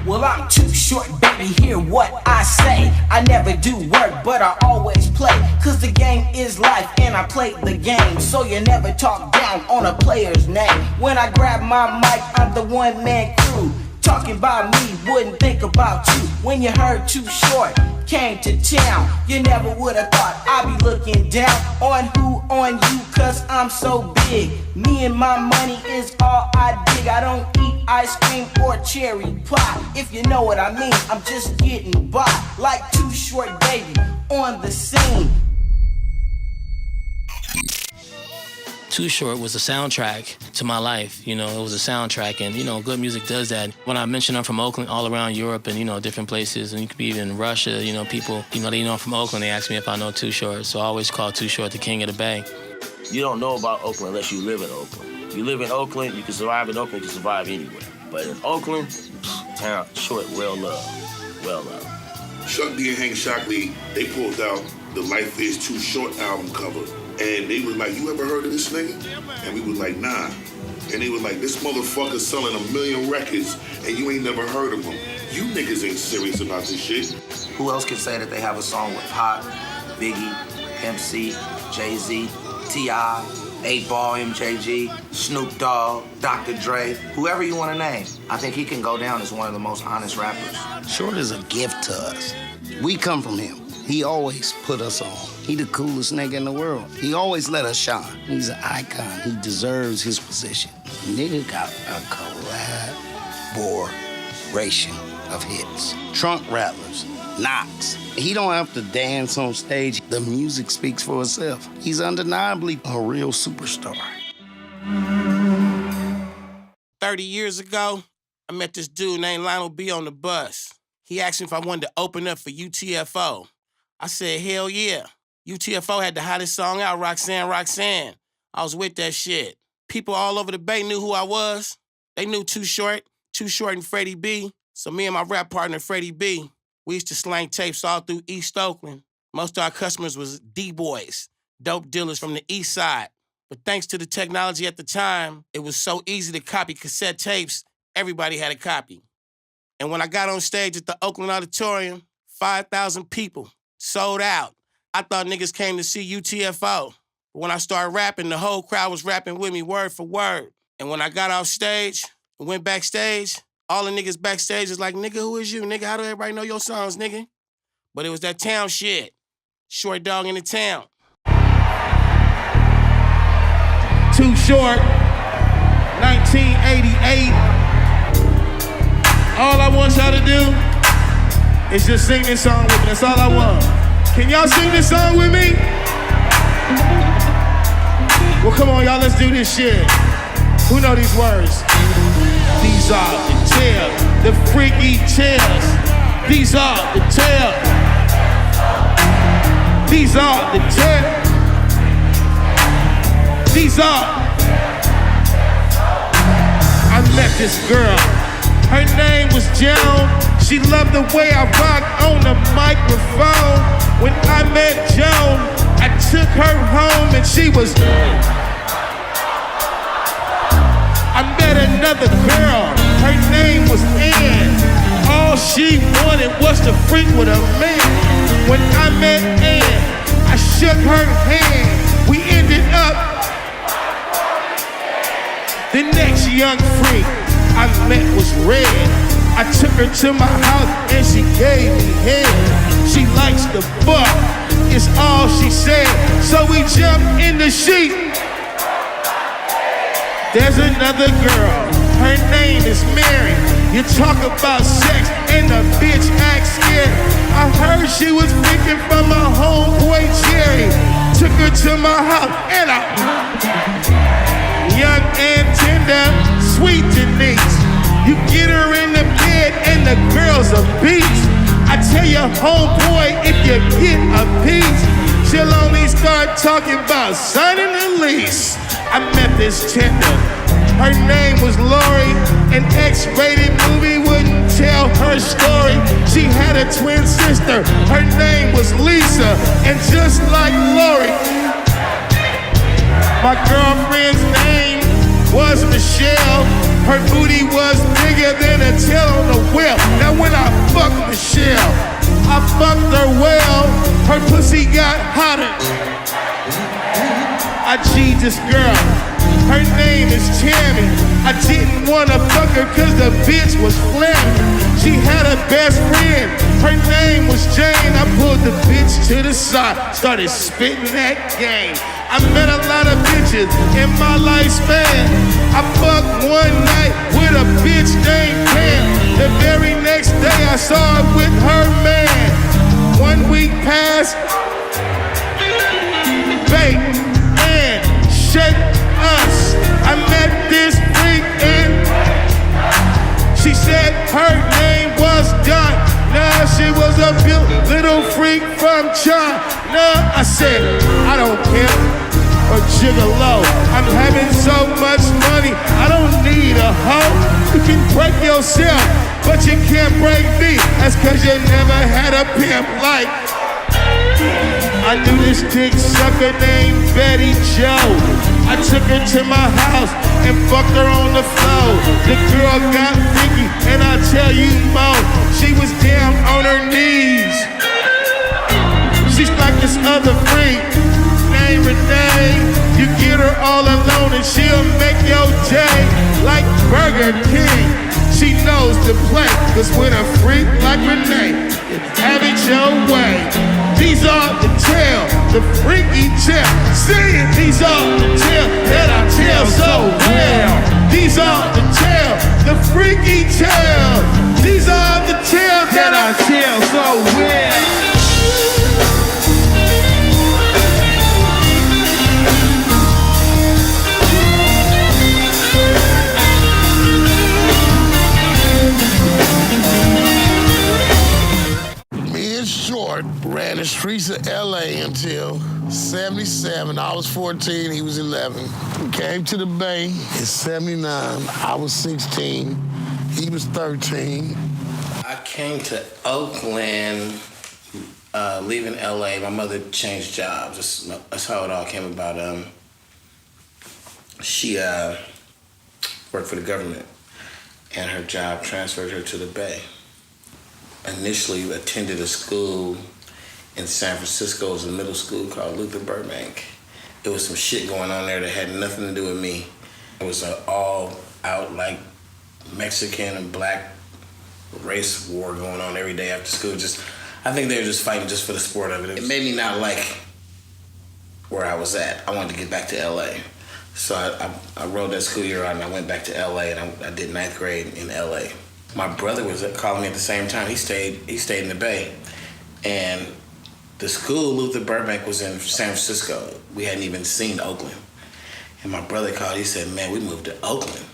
Well, I'm too short, baby, hear what I say. I never do work, but I always play. Cause the game is life and I play the game. So you never talk down on a player's name. When I grab my mic, I'm the one-man crew. Talking about me, wouldn't think about you. When you heard Too Short came to town, you never would've thought I'd be looking down on who? On you, cause I'm so big. Me and my money is all I dig. I don't eat ice cream or cherry pie. If you know what I mean, I'm just getting by. Like Too Short, baby, on the scene. Too Short was a soundtrack to my life. You know, it was a soundtrack, and, you know, good music does that. When I mention I'm from Oakland, all around Europe and, you know, different places, and you could be even in Russia, you know, people, you know, they know I'm from Oakland, they ask me if I know Too Short, so I always call Too Short the king of the Bay. You don't know about Oakland unless you live in Oakland. You live in Oakland, you can survive in Oakland, you can survive anywhere. But in Oakland, town, Short, well loved, well loved. Chuck D and Hank Shocklee, they pulled out the Life Is Too Short album cover. And they was like, you ever heard of this nigga? And we was like, nah. And they was like, this motherfucker's selling 1 million records and you ain't never heard of him. You niggas ain't serious about this shit. Who else can say that they have a song with Pac, Biggie, MC, Jay-Z, T.I., 8Ball, MJG, Snoop Dogg, Dr. Dre, whoever you want to name. I think he can go down as one of the most honest rappers. Short is a gift to us. We come from him. He always put us on. He the coolest nigga in the world. He always let us shine. He's an icon. He deserves his position. Nigga got a collaboration of hits. Trunk Rattlers, Knox. He don't have to dance on stage. The music speaks for itself. He's undeniably a real superstar. 30 years ago, I met this dude named Lionel B on the bus. He asked me if I wanted to open up for UTFO. I said, hell yeah. UTFO had the hottest song out, Roxanne, Roxanne. I was with that shit. People all over the Bay knew who I was. They knew Too Short and Freddie B. So me and my rap partner, Freddie B, we used to slang tapes all through East Oakland. Most of our customers was D-boys, dope dealers from the East Side. But thanks to the technology at the time, it was so easy to copy cassette tapes, everybody had a copy. And when I got on stage at the Oakland Auditorium, 5,000 people, sold out. I thought niggas came to see UTFO. But when I started rapping, the whole crowd was rapping with me word for word. And when I got off stage and went backstage, all the niggas backstage was like, nigga, who is you? Nigga, how do everybody know your songs, nigga? But it was that town shit. Short dog in the town. Too Short, 1988. All I want y'all to do is just sing this song with me. That's all I want. Can y'all sing this song with me? Well, come on, y'all, let's do this shit. Who know these words? These are the tales, the freaky tales. These are the tales. These are the tales. These are. I met this girl. Her name was Joan. She loved the way I rock on the microphone. When I met Joan, I took her home and she was. I met another girl. Her name was Ann. All she wanted was to freak with a man. When I met Ann, I shook her hand. We ended up. The next young freak I met was Red. I took her to my house and she gave me head. She likes the fuck, it's all she said. So we jumped in the sheet. There's another girl, her name is Mary. You talk about sex and the bitch acts scared. I heard she was freaking from my homeboy Jerry. Took her to my house and young and tender, sweet Denise. You get her in the bed and the girl's a beast. I tell your homeboy, if you get a piece, she'll only start talking about signing the lease. I met this tender. Her name was Lori. An X-rated movie wouldn't tell her story. She had a twin sister. Her name was Lisa. And just like Lori, my girlfriend's name was Michelle. Her booty was bigger than a tail on a wheel. this girl. Her name is Tammy. I didn't wanna fuck her cause the bitch was flammy. She had a best friend, her name was Jane. I pulled the bitch to the side, started spitting that game. I met a lot of bitches in my lifespan. I fucked one night with a bitch named Pam. The very next day I saw her with her man. 1 week passed, bake and shake us. I met this freak and she said her name was Donna. Nah, she was a built little freak from China. I said, I don't care, or gigolo. I'm having so much money, I don't need a hoe. You can break yourself, but you can't break me. That's cause you never had a pimp like. I knew this dick sucker named Betty Joe. I took her to my house and fucked her on the floor. The girl got freaky, and I'll tell you more. She was down on her knees. She's like this other freak named Renee. You get her all alone and she'll make your day like Burger King. She knows the play, cause with a freak like Renee, have it your way. These are the tale, the freaky tale. Sing it, these are the tale that I tell so well. These are the tale, the freaky tale. These are the tales that I tell so well. Short ran the streets of LA until 77. I was 14, he was 11. We came to the Bay in 79. I was 16, he was 13. I came to Oakland, leaving LA. My mother changed jobs. That's how it all came about. She worked for the government, and her job transferred her to the Bay. Initially attended a school in San Francisco. It was a middle school called Luther Burbank. There was some shit going on there that had nothing to do with me. It was an all-out, like, Mexican and black race war going on every day after school. I think they were just fighting just for the sport of it. It made me not like where I was at. I wanted to get back to LA. So I rode that school year out and I went back to LA and I did 9th grade in LA. My brother was calling me at the same time. He stayed in the Bay. And the school, Luther Burbank, was in San Francisco. We hadn't even seen Oakland. And my brother called, he said, man, we moved to Oakland.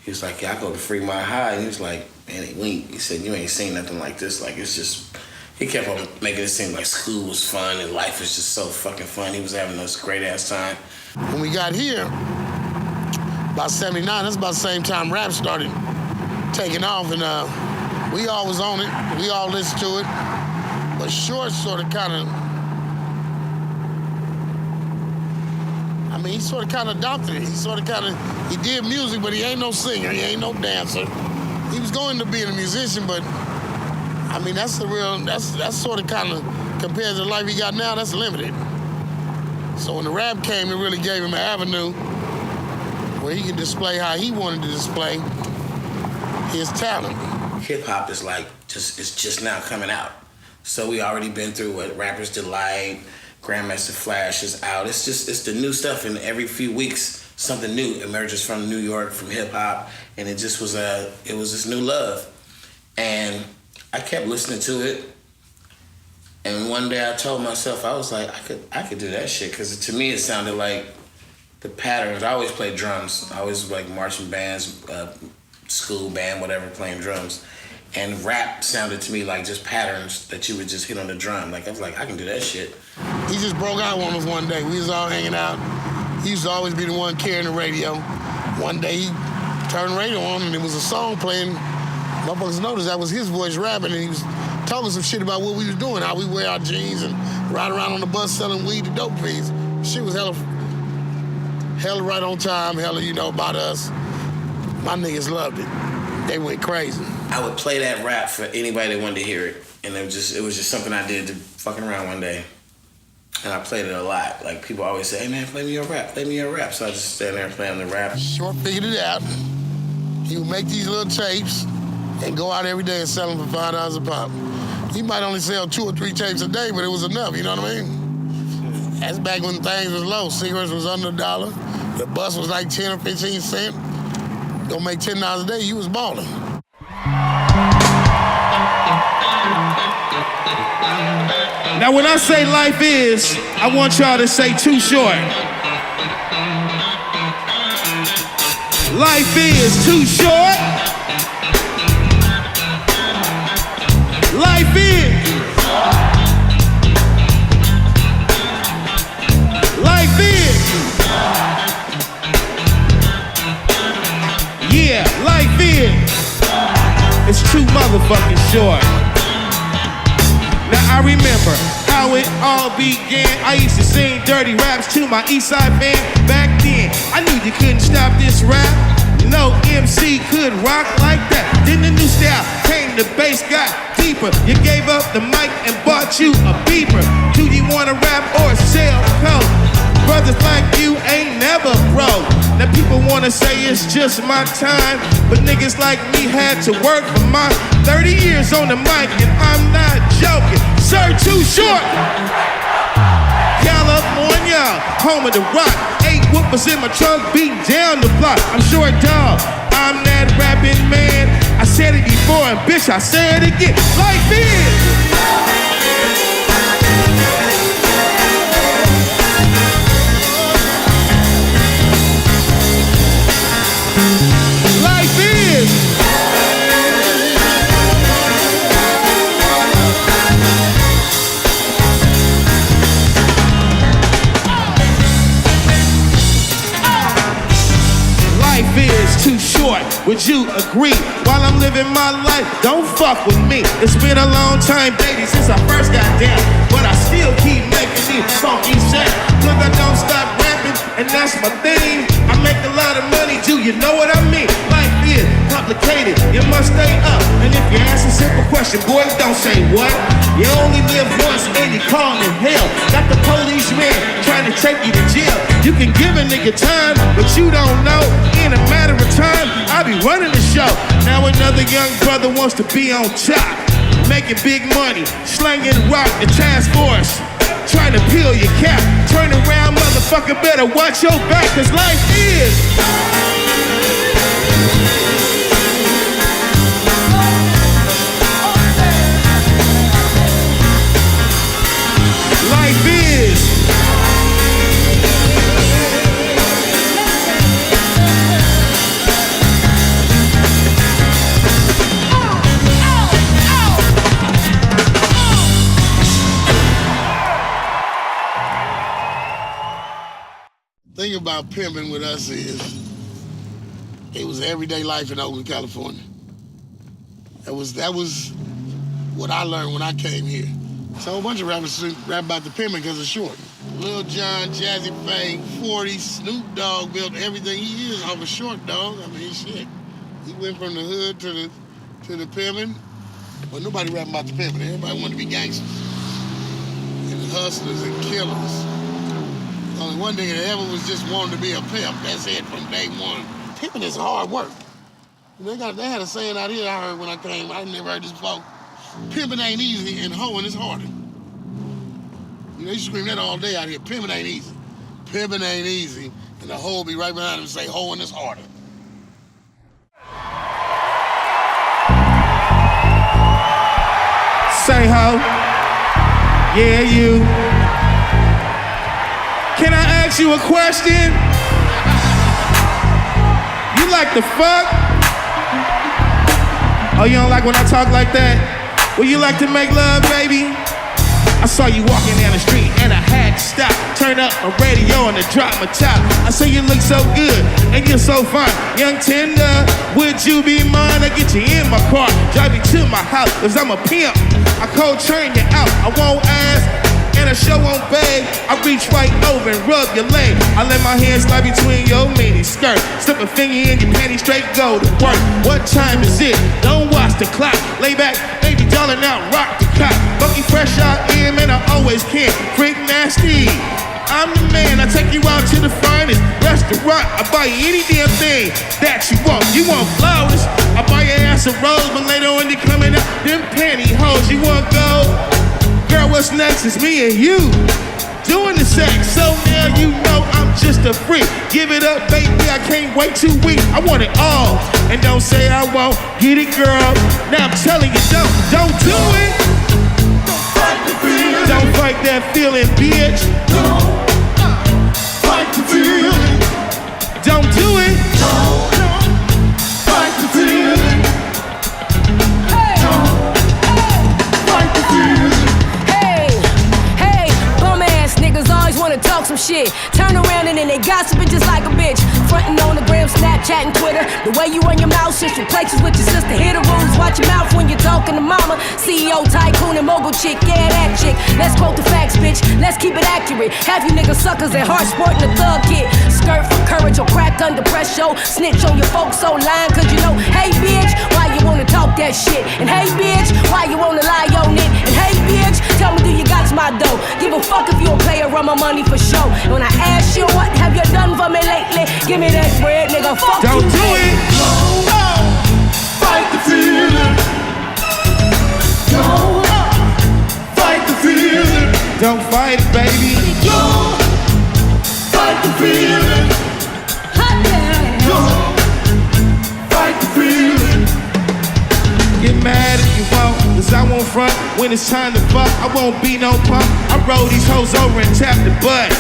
He was like, yeah, I go to Fremont High. And he was like, man, he said, you ain't seen nothing like this. Like, it's just, he kept on making it seem like school was fun and life was just so fucking fun. He was having this great ass time. When we got here, about 79, that's about the same time rap started taking off, and we all was on it. We all listened to it. But Short sort of kind of, he sort of kind of adopted it. He did music, but he ain't no singer. He ain't no dancer. He was going to being a musician, but that's sort of kind of, compared to the life he got now, that's limited. So when the rap came, it really gave him an avenue where he can display how he wanted to display his talent. Hip hop is it's just now coming out. So we already been through what Rapper's Delight, Grandmaster Flash is out. It's the new stuff, and every few weeks something new emerges from New York, from hip hop, and it was this new love. And I kept listening to it, and one day I told myself, I was like, I could do that shit, because to me it sounded like the patterns. I always played drums. I always like marching bands, school band, whatever, playing drums. And rap sounded to me like just patterns that you would just hit on the drum. Like, I was like, I can do that shit. He just broke out on us one day. We was all hanging out. He used to always be the one carrying the radio. One day he turned the radio on and there was a song playing. Motherfuckers noticed that was his voice rapping, and he was talking some shit about what we was doing, how we wear our jeans and ride around on the bus selling weed to dope fiends. Shit was hella right on time, about us. My niggas loved it. They went crazy. I would play that rap for anybody that wanted to hear it. And it was just something I did to fucking around one day. And I played it a lot. Like, people always say, hey man, play me your rap, play me your rap. So I just stand there and play the rap. Short figured it out. He would make these little tapes and go out every day and sell them for $5 a pop. He might only sell 2 or 3 tapes a day, but it was enough, you know what I mean? That's back when things was low. Cigarettes was under $1. The bus was like 10 or 15 cents. Don't make $10 a day, you was balling. Now when I say life is, I want y'all to say Too Short. Life is too short. Life is. Life is. Yeah, life is. It's too motherfucking short. Now I remember how it all began. I used to sing dirty raps to my Eastside band back then. I knew you couldn't stop this rap. No MC could rock like that. Then the new style came, the bass got deeper. You gave up the mic and bought you a beeper. Do you wanna rap or sell coke? Brothers like you ain't never broke. Now people wanna say it's just my time, but niggas like me had to work for my 30 years on the mic, and I'm not joking. Sir, Too Short. California, home of the rock. 8 whoopers in my trunk, beating down the block. I'm Short Dog, I'm that rapping man. I said it before, and bitch, I say it again. Life is. Life is. Life is too short, would you agree? While I'm living my life, don't fuck with me. It's been a long time, baby, since I first got down, but I still keep making these funky sounds. Look, I don't stop rapping, and that's my thing. I make a lot of money, do you know what I mean? Life is complicated, you must stay up. And if you ask a simple question, boy, don't say what. You only live once and you call it hell. Got the policeman trying to take you to jail. You can give a nigga time, but you don't know. In a matter of time, I'll be running the show. Now another young brother wants to be on top, making big money, slanging rock, the task force trying to peel your cap. Turn around, motherfucker, better watch your back, cause life is. Life is. Thing about pimping with us is, it was everyday life in Oakland, California. That was what I learned when I came here. So a bunch of rappers rap about the pimping because it's short. Lil Jon, Jazzy Faye, 40, Snoop Dogg built everything he is off a Short Dog. I mean, shit. He went from the hood to the pimping, but nobody rapping about the pimping. Everybody wanted to be gangsters and hustlers and killers. Only one nigga that ever was just wanting to be a pimp. That's it from day one. Pimping is hard work. They had a saying out here I heard when I came. I never heard this before. Pimping ain't easy and hoeing is harder. You know, you scream that all day out here. Pimping ain't easy. Pimping ain't easy. And the hoe will be right behind him and say, hoeing is harder. Say ho. Yeah, you. Can I ask you a question? You like the fuck? Oh, you don't like when I talk like that? Well, you like to make love, baby? I saw you walking down the street and I had to stop. Turn up my radio and I drop my top. I say you look so good and you're so fine. Young tender, would you be mine? I get you in my car, drive you to my house, cause I'm a pimp. I cold train you out, I won't ask. And a show on bag, I reach right over and rub your leg. I let my hands slide between your mini skirt. Slip a finger in your panties, straight go to work. What time is it? Don't watch the clock. Lay back, baby, darling, out, rock the clock. Funky fresh out in, man, I always can. Freak nasty, I'm the man, I take you out to the finest restaurant. I buy you any damn thing that you want. You want flowers? I buy your ass a rose, but later on you coming up them pantyhose. You want gold? Girl, what's next? It's me and you doing the sex. So now you know I'm just a freak. Give it up, baby, I can't wait 2 weeks. I want it all, and don't say I won't get it, girl. Now I'm telling you, don't do it. Don't fight that feeling, bitch. Don't fight the feeling. Don't do it. Don't fight the feeling. Don't fight the feeling. Hey, bum ass niggas always wanna talk some shit. Turn around and then they gossiping just like a bitch. Frontin' on the gram, Snapchat and Twitter. The way you run your mouth, switching places with your sister. Hear the rules, watch your mouth when you're talking to mama. CEO, tycoon, and mogul chick, yeah, that chick. Let's quote the facts, bitch, let's keep it accurate. Half you niggas suckers at heart sporting a thug kid. Skirt for courage or crack under pressure. Snitch on your folks so lying, cause you know, hey bitch, why you wanna talk that shit? And hey bitch, why you wanna lie on it? And hey bitch, tell me do you got my dough? Give a fuck if you a player, run my money for show. And when I ask you what have you done for me lately, give me that bread, nigga, fuck don't you. Do it. Fight the feeling. Don't fight the feeling. Don't fight it, baby. Don't fight the feeling. Don't fight the feeling. Get mad if you want, cause I won't front when it's time to fuck. I won't be no punk. I roll these hoes over and tap the butt.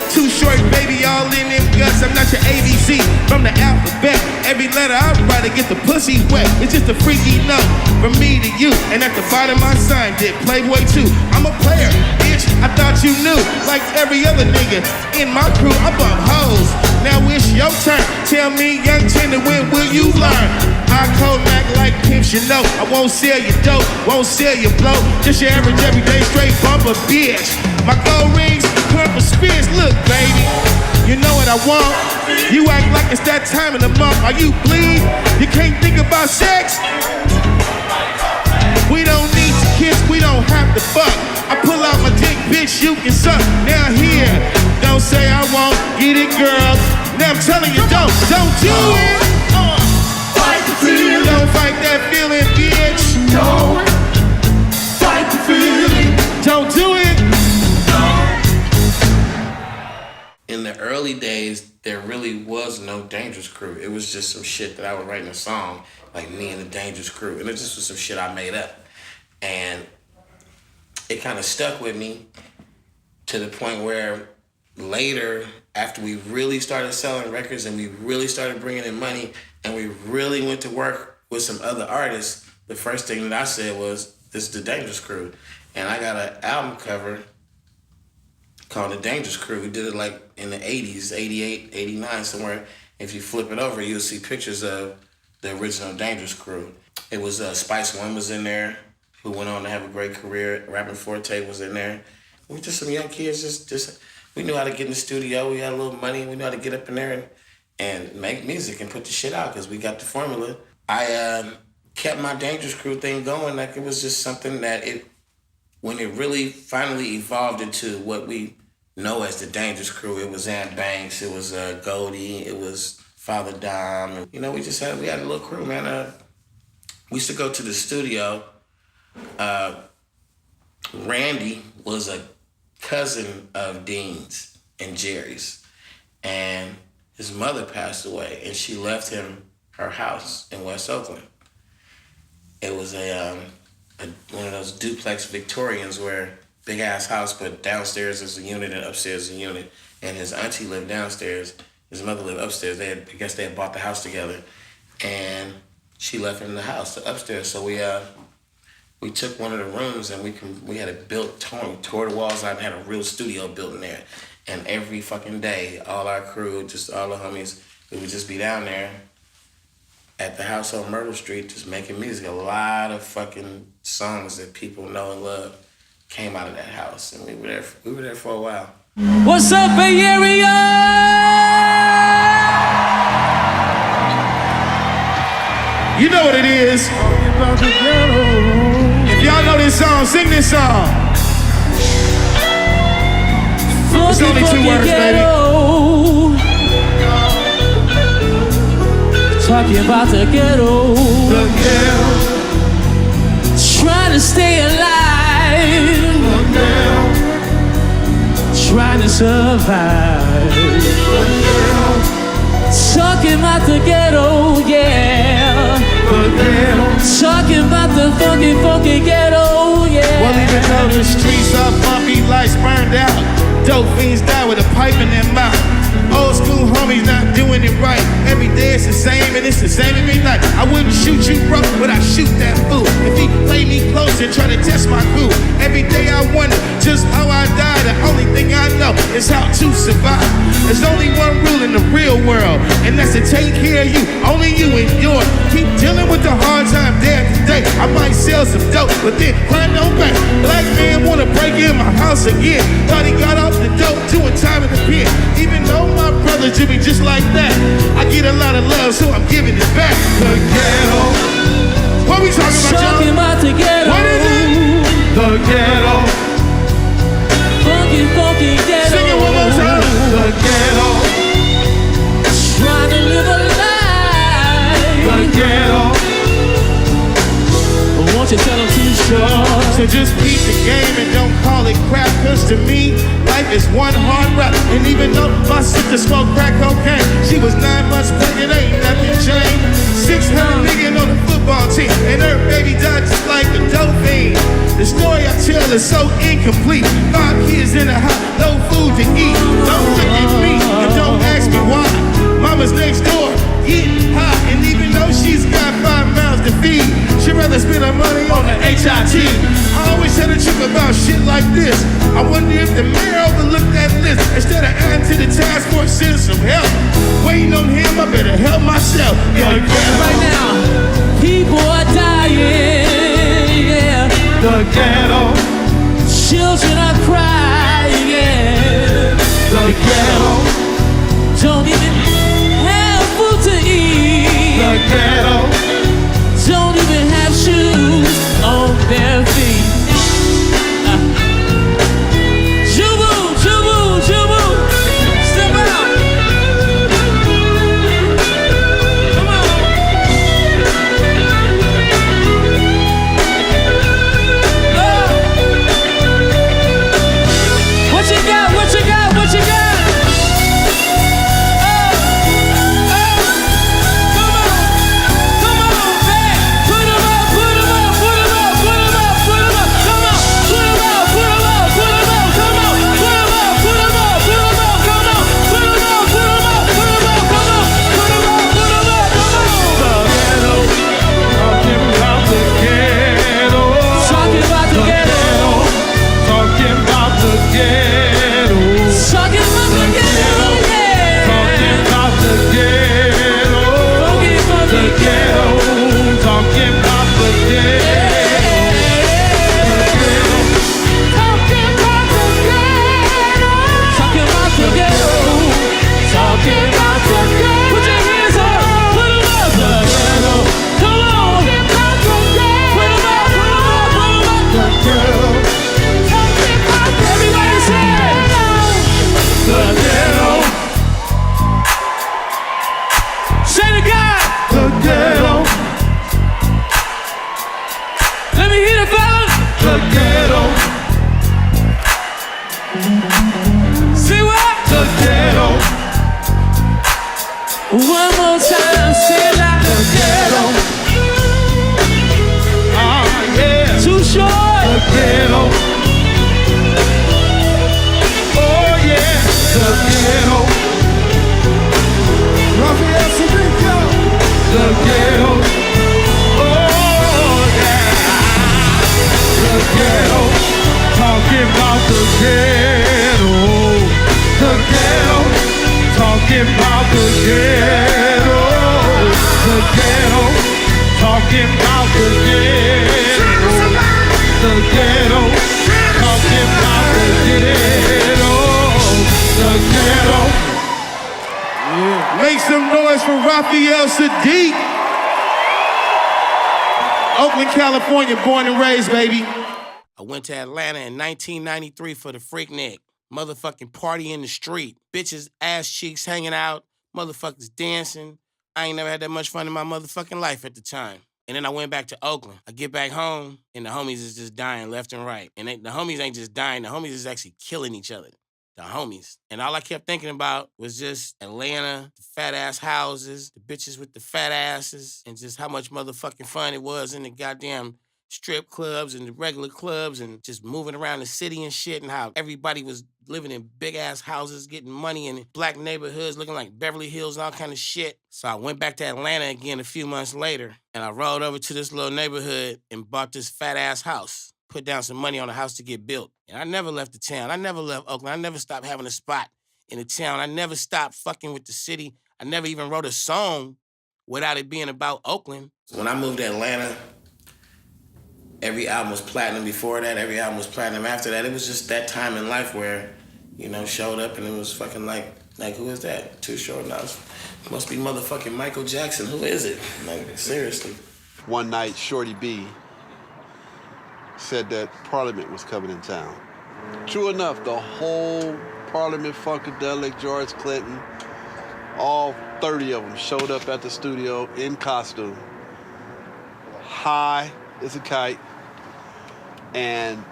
Too short, baby, all in them guts. I'm not your ABC from the alphabet. Every letter I write to get the pussy wet. It's just a freaky note from me to you. And at the bottom I signed it, Playboy 2. I'm a player, bitch, I thought you knew. Like every other nigga in my crew, I bump hoes. Now it's your turn. Tell me, young tender, when will you learn? I cold act like pimps, you know. I won't sell you dope, won't sell you blow. Just your average everyday straight bumper, bitch. My gold rings, purple spears, look, baby. You know what I want. You act like it's that time of the month. Are you bleed? You can't think about sex? We don't need to kiss, we don't have to fuck. I pull out my dick, bitch, you can suck. Now here, don't say I won't get it, girl. Now I'm telling you, don't do it. Fight the feeling. Don't fight that feeling, bitch. Don't fight the feeling. Don't do it. In the early days, there really was no Dangerous Crew. It was just some shit that I would write in a song, like me and the Dangerous Crew. And it just was some shit I made up. And it kind of stuck with me to the point where later, after we really started selling records and we really started bringing in money and we really went to work with some other artists, the first thing that I said was, this is the Dangerous Crew. And I got an album cover called The Dangerous Crew. We did it like in the 80s, 88, 89, somewhere. If you flip it over, you'll see pictures of the original Dangerous Crew. It was Spice One was in there, who went on to have a great career. Rapping Forte was in there. We were just some young kids, just we knew how to get in the studio. We had a little money. We knew how to get up in there and make music and put the shit out because we got the formula. I kept my Dangerous Crew thing going like it was just something that when it really finally evolved into what we know as the Dangerous Crew, it was Ant Banks, it was Goldie, it was Father Dom. You know, we had a little crew, man. We used to go to the studio. Randy was a cousin of Dean's and Jerry's, and his mother passed away, and she left him her house in West Oakland. It was one of those duplex Victorians where big ass house, but downstairs is a unit and upstairs is a unit. And his auntie lived downstairs, his mother lived upstairs. I guess they had bought the house together, and she left him in the house, upstairs. So we took one of the rooms and we had it built, tore the walls out and had a real studio built in there. And every fucking day, all our crew, just all the homies, we would just be down there at the house on Myrtle Street, just making music. A lot of fucking songs that people know and love came out of that house, and we were there for a while. What's up, Bay Area? You know what it is. If y'all know this song, sing this song. It's only 2 words, baby. Talking about the ghetto. The ghetto. Trying to stay alive. The ghetto. Trying to survive. The ghetto. Talking about the ghetto, yeah. The ghetto. Talking about the funky, funky ghetto, yeah. Well, even though the streets are bumpy, lights burned out, dope fiends die with a pipe in their mouth. Old school homies not doing it right. Every day it's the same and it's the same every night. I wouldn't shoot you, bro, but I shoot that fool. If he play me close and try to test my crew. Every day I wonder just how I die. The only thing I know is how to survive. There's only one rule in the real world, and that's to take care of you. Only you and yours. Keep dealing with the hard time day after day. I might sell some dope, but then grind on back. Black man wanna break in my house again. Thought he got off the dope, doing time in the pen. Even though my brother to me just like that, I get a lot of love, so I'm giving it back. The ghetto. What we talking about, y'all? Talking about the ghetto. What is it? The ghetto. Funky, funky ghetto. Sing it one more time. The ghetto. Trying to live a life. The ghetto. Won't you tell them too short? So just beat the game and don't call it crap, cause to me, life is one hard rap. And even though my sister smoked crack cocaine, she was 9 months pregnant, ain't nothing changed. 600 million on the football team, and her baby died just like a dope fiend. The story I tell is so incomplete. 5 kids in the house, no food to eat. Don't look at me and don't ask me why. Mama's next door, getting hot, and even though she's got 5 mouths to feed, she'd rather spend her money on the HIT. I always tell the truth about shit like this. I wonder if the mayor overlooked that list. Instead of adding to the task force, send some help. Waiting on him, I better help myself. Yeah, right now, people are dying, yeah. The ghetto. Children are crying, yeah. The ghetto. Don't even have food to eat. The ghetto. Don't even have shoes on their feet. Jubu, jubu, jubu. Step out. Come on. Oh. What you got? What you got? What you got? One more time, say like the ghetto. Yeah. Too short. The ghetto. Oh yeah. The ghetto. Raphael Savinko. The ghetto. Oh yeah. The ghetto. Talking about the ghetto. The ghetto. Talking about the ghetto. The ghetto. Talking about the ghetto. The ghetto. Talking about the ghetto. The ghetto. Yeah. Make some noise for Raphael Saadiq. Oakland, California, born and raised, baby. I went to Atlanta in 1993 for the Freaknik. motherfucking party in the street. Bitches, ass cheeks hanging out, motherfuckers dancing. I ain't never had that much fun in my motherfucking life at the time. And then I went back to Oakland. I get back home, and the homies is just dying left and right. And the homies ain't just dying, the homies is actually killing each other. The homies. And all I kept thinking about was just Atlanta, the fat-ass houses, the bitches with the fat asses, and just how much motherfucking fun it was in the goddamn strip clubs and the regular clubs and just moving around the city and shit, and how everybody was living in big-ass houses, getting money in black neighborhoods, looking like Beverly Hills and all kind of shit. So I went back to Atlanta again a few months later, and I rode over to this little neighborhood and bought this fat-ass house, put down some money on the house to get built. And I never left the town. I never left Oakland. I never stopped having a spot in the town. I never stopped fucking with the city. I never even wrote a song without it being about Oakland. When I moved to Atlanta, every album was platinum before that, every album was platinum after that. It was just that time in life where, you know, showed up and it was fucking like who is that? Too Short now. Must be motherfucking Michael Jackson. Who is it? Like, seriously. One night, Shorty B said that Parliament was coming in town. True enough, the whole Parliament Funkadelic, George Clinton, all 30 of them showed up at the studio in costume, high as a kite, and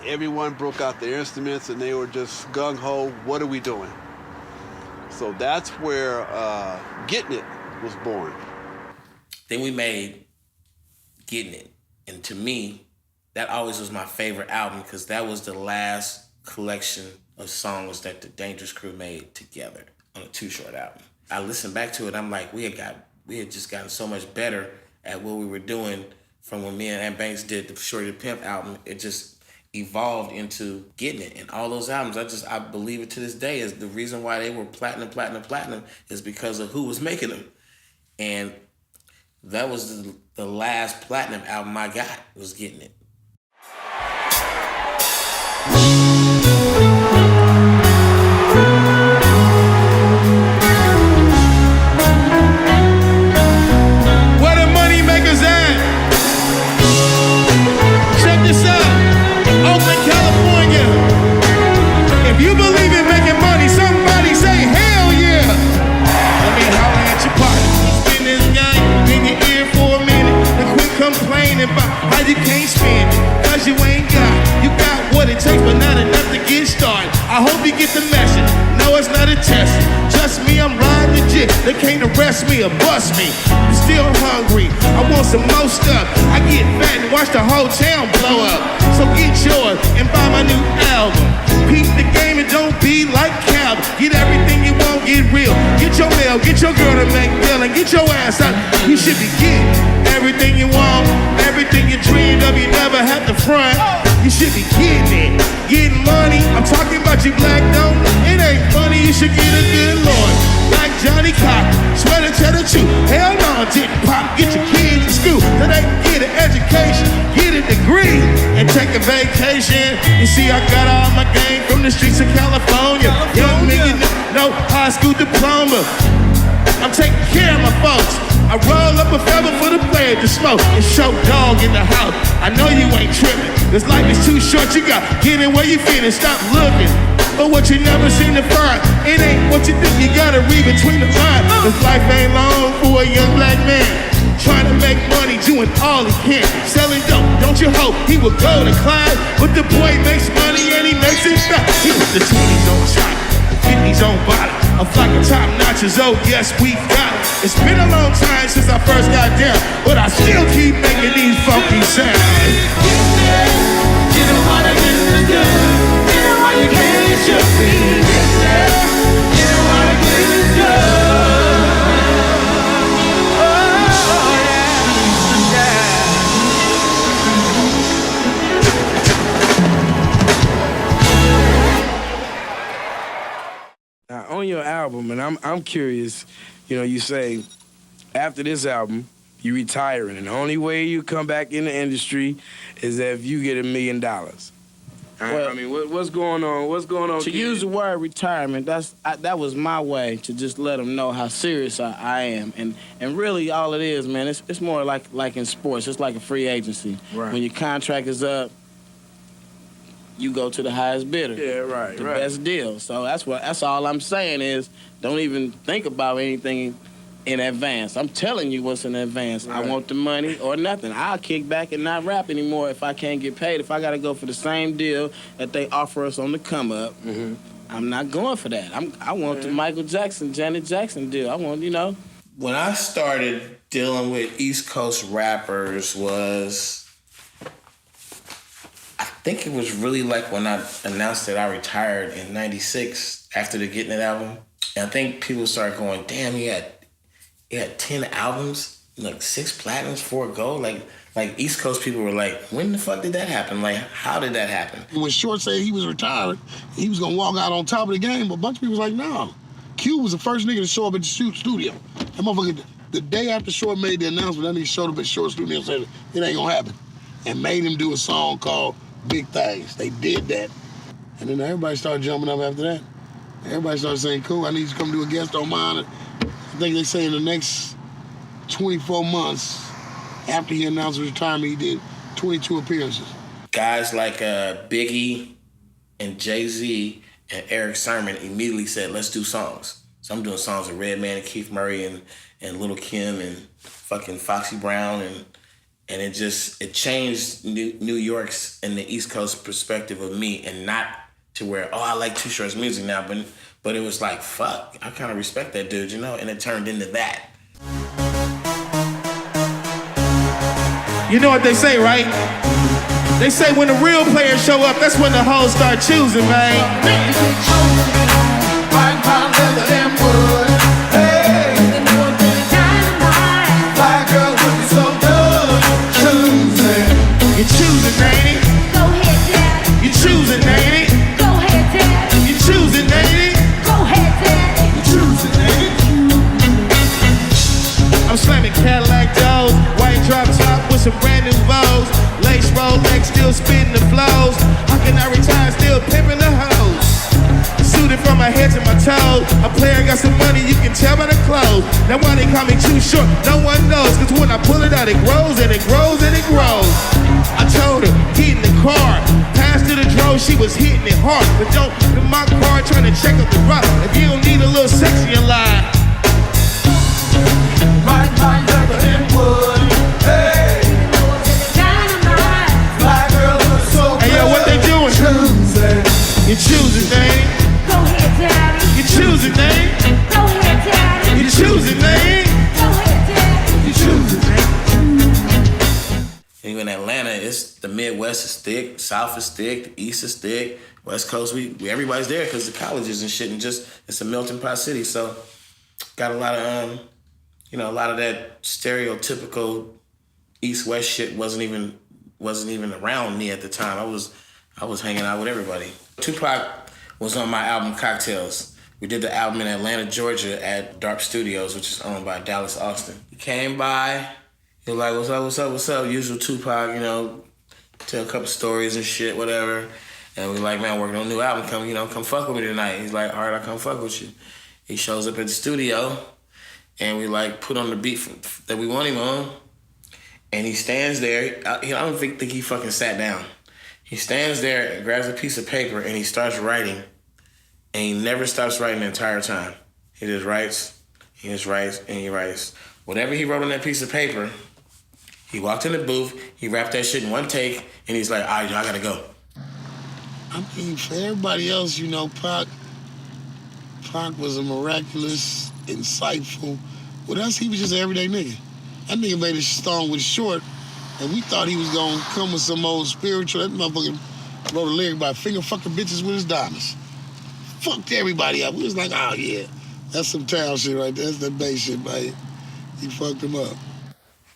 everyone broke out their instruments and they were just gung-ho, what are we doing? So that's where Getting It was born. Then we made Getting It, and to me, that always was my favorite album because that was the last collection of songs that the Dangerous Crew made together on a Too Short album. I listened back to it, I'm like, we had just gotten so much better at what we were doing from when me and Ant Banks did the Shorty the Pimp album. It just evolved into Getting It. And all those albums, I believe it to this day, is the reason why they were platinum is because of who was making them. And that was the last platinum album I got, was Getting It. Where the money makers at? Check this out. Oakland, California. If you believe in making money, somebody say hell yeah. Let me holler at your partner. Spin this game in your ear for a minute and quit complaining about how you can't spend it. Cause you ain't got. You got what it takes, but not enough to get started. I hope you get the message. No, it's not a test. Trust me, I'm riding legit. They can't arrest me or bust me. I'm still hungry. I want some more stuff. I get fat and watch the whole town blow up. So get yours and buy my new album. Peep the game and don't be like Calvin. Get everything you want, get real. Get your mail, get your girl to make deal, and get your ass out. You should be getting everything you want, everything you dreamed of. You never have to front. You should be getting it, getting money. I'm talking about you black, don't. It ain't funny, you should get a good Lord. Like Johnny Cocker, swear to tell the truth. Hell no, didn't pop. Get your kids to school so they can get an education, get a degree, and take a vacation. You see, I got all my game from the streets of California. Young millionaire, no high school diploma. I'm taking care of my folks. I roll up a feather for the player to smoke and show dog in the house. I know you ain't tripping. This life is too short. You got get in where you fit and stop looking for what you never seen to find. It ain't what you think. You gotta read between the lines. This life ain't long for a young black man trying to make money, doing all he can, selling dope. Don't you hope he will go to class? But the boy makes money and he makes it back. He put the 20s on top, 50s on bottom. I'm flying top notches, oh yes, we got it. It's been a long time since I first got down, but I still keep making these funky sounds. You know how to get it good. You know how you can't get your feet. You know how to get it good. Now, on your album, and I'm curious, you know, you say after this album, you retiring, and the only way you come back in the industry is if you get $1 million. Well, I mean, what's going on? What's going on? To use the word retirement, that was my way to just let them know how serious I am, and really all it is, man. It's more like in sports. It's like a free agency. Right. When your contract is up, you go to the highest bidder. Yeah, right, the right. best deal. So that's all I'm saying is don't even think about anything in advance. I'm telling you what's in advance. Right. I want the money or nothing. I'll kick back and not rap anymore if I can't get paid. If I got to go for the same deal that they offer us on the come up, I'm not going for that. I want the Michael Jackson, Janet Jackson deal. I want, When I started dealing with East Coast rappers was, I think it was really like when I announced that I retired in '96 after the Getting It album. And I think people started going, damn, he had 10 albums, like 6 platinums, 4 gold. Like East Coast people were like, when the fuck did that happen? Like, how did that happen? When Short said he was retired, he was gonna walk out on top of the game, but a bunch of people was like, no. Q was the first nigga to show up at the studio. That motherfucker, the day after Short made the announcement, that nigga showed up at Short's studio and said, it ain't gonna happen. And made him do a song called Big Things. They did that. And then everybody started jumping up after that. Everybody started saying, cool, I need you to come do a guest on mine. I think they say in the next 24 months, after he announced his retirement, he did 22 appearances. Guys like Biggie and Jay-Z and Eric Sermon immediately said, let's do songs. So I'm doing songs with Redman and Keith Murray and Lil' Kim and fucking Foxy Brown and it changed New York's and the East Coast perspective of me, and not to where, I like Too Short's music now, but it was like, fuck, I kind of respect that dude, and it turned into that. You know what they say, right? They say when the real players show up, that's when the hoes start choosing, man. You're choosing, ain't it? Go ahead, Daddy. You're choosing, ain't it? Go ahead, Daddy. You're choosing, ain't it? Go ahead, Daddy. You're choosing, ain't it? I'm slamming Cadillac doors, white drop top with some brand new bows, lace Rolex, still spitting the flows. How can I retire, still pimping the hoes? Suited from my head to my toes. A player got some money, you can tell by the clothes. Now why they call me Too Short, no one knows. Cause when I pull it out, it grows and it grows and it grows. I told her, get in the car. Passed to the drove, she was hitting it hard. But don't in my car trying to check up the rock. If you don't need a little sex in your life. Right, leather and wood. Hey. Fly girl look so good. Hey yo, what they doing? Choosing. You choosing, ain't it? Go ahead, Daddy. You choosing, ain't it? Go ahead, Daddy. You choosing, ain't it? Go ahead, Daddy. You choosing, ain't it? In Atlanta, it's the Midwest is thick, South is thick, the East is thick, West Coast, we everybody's there because the colleges and shit, and just it's a melting pot city. So got a lot of a lot of that stereotypical East-West shit wasn't even around me at the time. I was hanging out with everybody. Tupac was on my album Cocktails. We did the album in Atlanta, Georgia at Darp Studios, which is owned by Dallas Austin. He came by, he was like, what's up, what's up, what's up? Usual Tupac, tell a couple stories and shit, whatever. And we like, man, working on a new album, come fuck with me tonight. He's like, all right, I'll come fuck with you. He shows up at the studio, and we like put on the beat that we want him on. And he stands there. I don't think he fucking sat down. He stands there and grabs a piece of paper and he starts writing. And he never stops writing the entire time. He just writes, and he writes. Whatever he wrote on that piece of paper, he walked in the booth, he rapped that shit in one take, and he's like, all right, I gotta go. I mean, for everybody else, Pac was a miraculous, insightful. With us, he was just an everyday nigga. That nigga made a song with Short, and we thought he was gonna come with some old spiritual. That motherfucker wrote a lyric about finger fucking bitches with his diamonds. Fucked everybody up. We was like, oh yeah, that's some town shit right there. That's that bass shit, man. He fucked him up.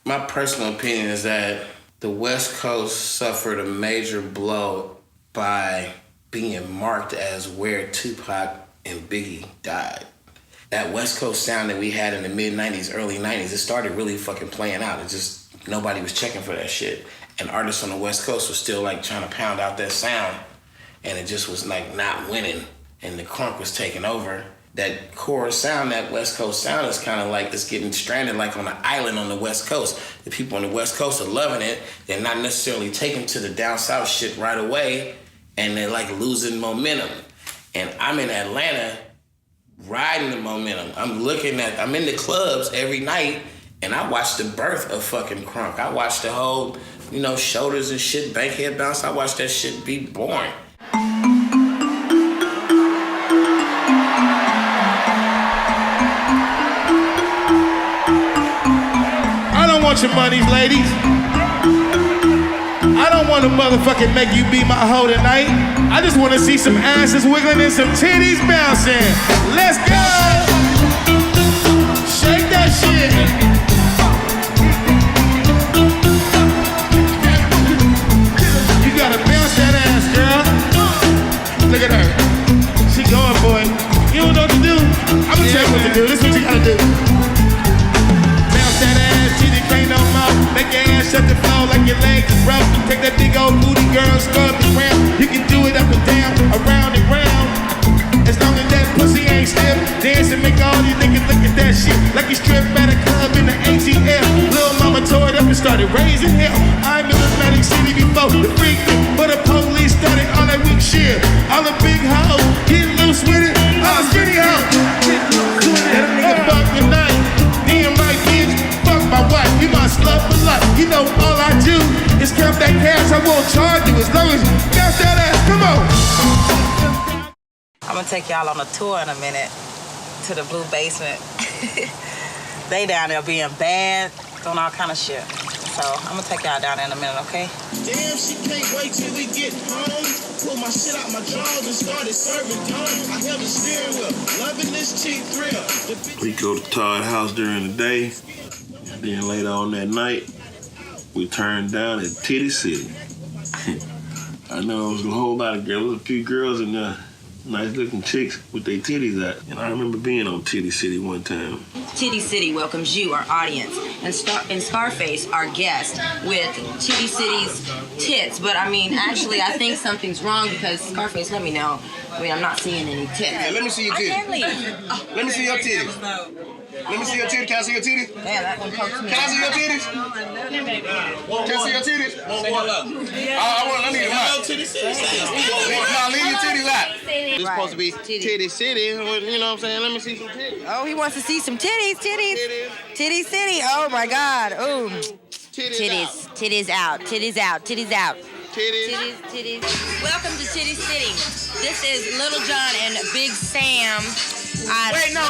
My personal opinion is that the West Coast suffered a major blow by being marked as where Tupac and Biggie died. That West Coast sound that we had in the mid-'90s, early 90s, it started really fucking playing out. It just, nobody was checking for that shit. And artists on the West Coast were still like trying to pound out that sound, and it just was like not winning, and the crunk was taking over. That core sound, that West Coast sound is kind of like it's getting stranded like on an island on the West Coast. The people on the West Coast are loving it. They're not necessarily taking to the down south shit right away, and they're like losing momentum. And I'm in Atlanta riding the momentum. I'm in the clubs every night, and I watched the birth of fucking crunk. I watched the whole, shoulders and shit, Bankhead Bounce. I watched that shit be born. I don't want your monies, ladies. I don't want to motherfucking make you be my hoe tonight. I just want to see some asses wiggling and some titties bouncing. Let's go! Shake that shit. You gotta bounce that ass, girl. Look at her. She going for it. You don't know what to do. I'm gonna tell you what to do. This is what you gotta do. Bounce that ass till you can't no more. Make your ass shut the floor like your legs is broke. Take that big old booty girl, scrub the ground. You can do it up and down, around and round. As long as that pussy ain't stiff, dance and make all these niggas look at that shit like you stripped at a club in the ATL. Lil' mama tore it up and started raising hell. I'm in Atlantic City before the freak, but the police started on that weak shit. All the big hoes get loose with it. All the skinny hoes get loose with it. That nigga fuck tonight. Me and my bitch, fuck my wife. You my slut for life. You know all I do is count that cash. I won't charge you as long as you bounce that ass. Come on. I'm gonna take y'all on a tour in a minute to the Blue Basement. They down there being bad, doing all kind of shit. So I'm gonna take y'all down there in a minute, okay? Damn, she can't wait till we get home. Pull my shit out my drawers and started serving donuts. I held the steering wheel, loving this cheap thrill. We go to Todd House during the day. Then later on that night, we turned down at Titty City. I know it was a whole lot of girls, a few girls in there. Nice looking chicks with their titties out. And I remember being on Titty City one time. Titty City welcomes you, our audience, and Scarface, our guest, with Titty City's tits. But I mean, actually, I think something's wrong because Scarface let me know. I mean, I'm not seeing any tits. Hey, let me see your titties. I can't leave. Let me see your titties. Let me see your titties. Can I see your titties? Yeah, that one pokes me. Can I see your titties? Can I see your titties? Say hello. I need them out. Now leave your titties out. This is supposed to be Titty City. You know what I'm saying? Let me see some titties. Oh, he wants to see some titties. Titty City. Oh my God. Ooh. Titties out. Titties out. Titties. Welcome to Titty City. This is Little John and Big Sam. Wait, no.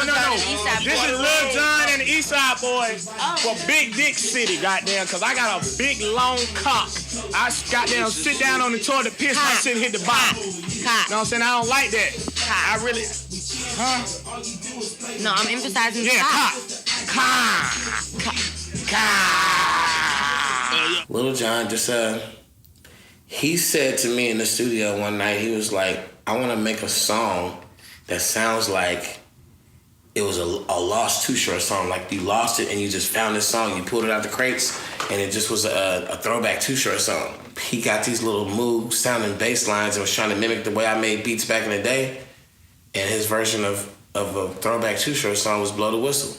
This is Lil Jon and the Eastside Boys for Big Dick City, goddamn, because I got a big, long cock. I goddamn sit down on the toilet, piss my shit, hit the bottom. You know what I'm saying? I don't like that. I really... Huh? No, I'm emphasizing cock. Lil Jon just, he said to me in the studio one night, he was like, I want to make a song that sounds like it was a lost Too Short song. Like you lost it and you just found this song, you pulled it out the crates, and it just was a throwback Too Short song. He got these little Moog sounding bass lines and was trying to mimic the way I made beats back in the day. And his version of a throwback Too Short song was Blow the Whistle.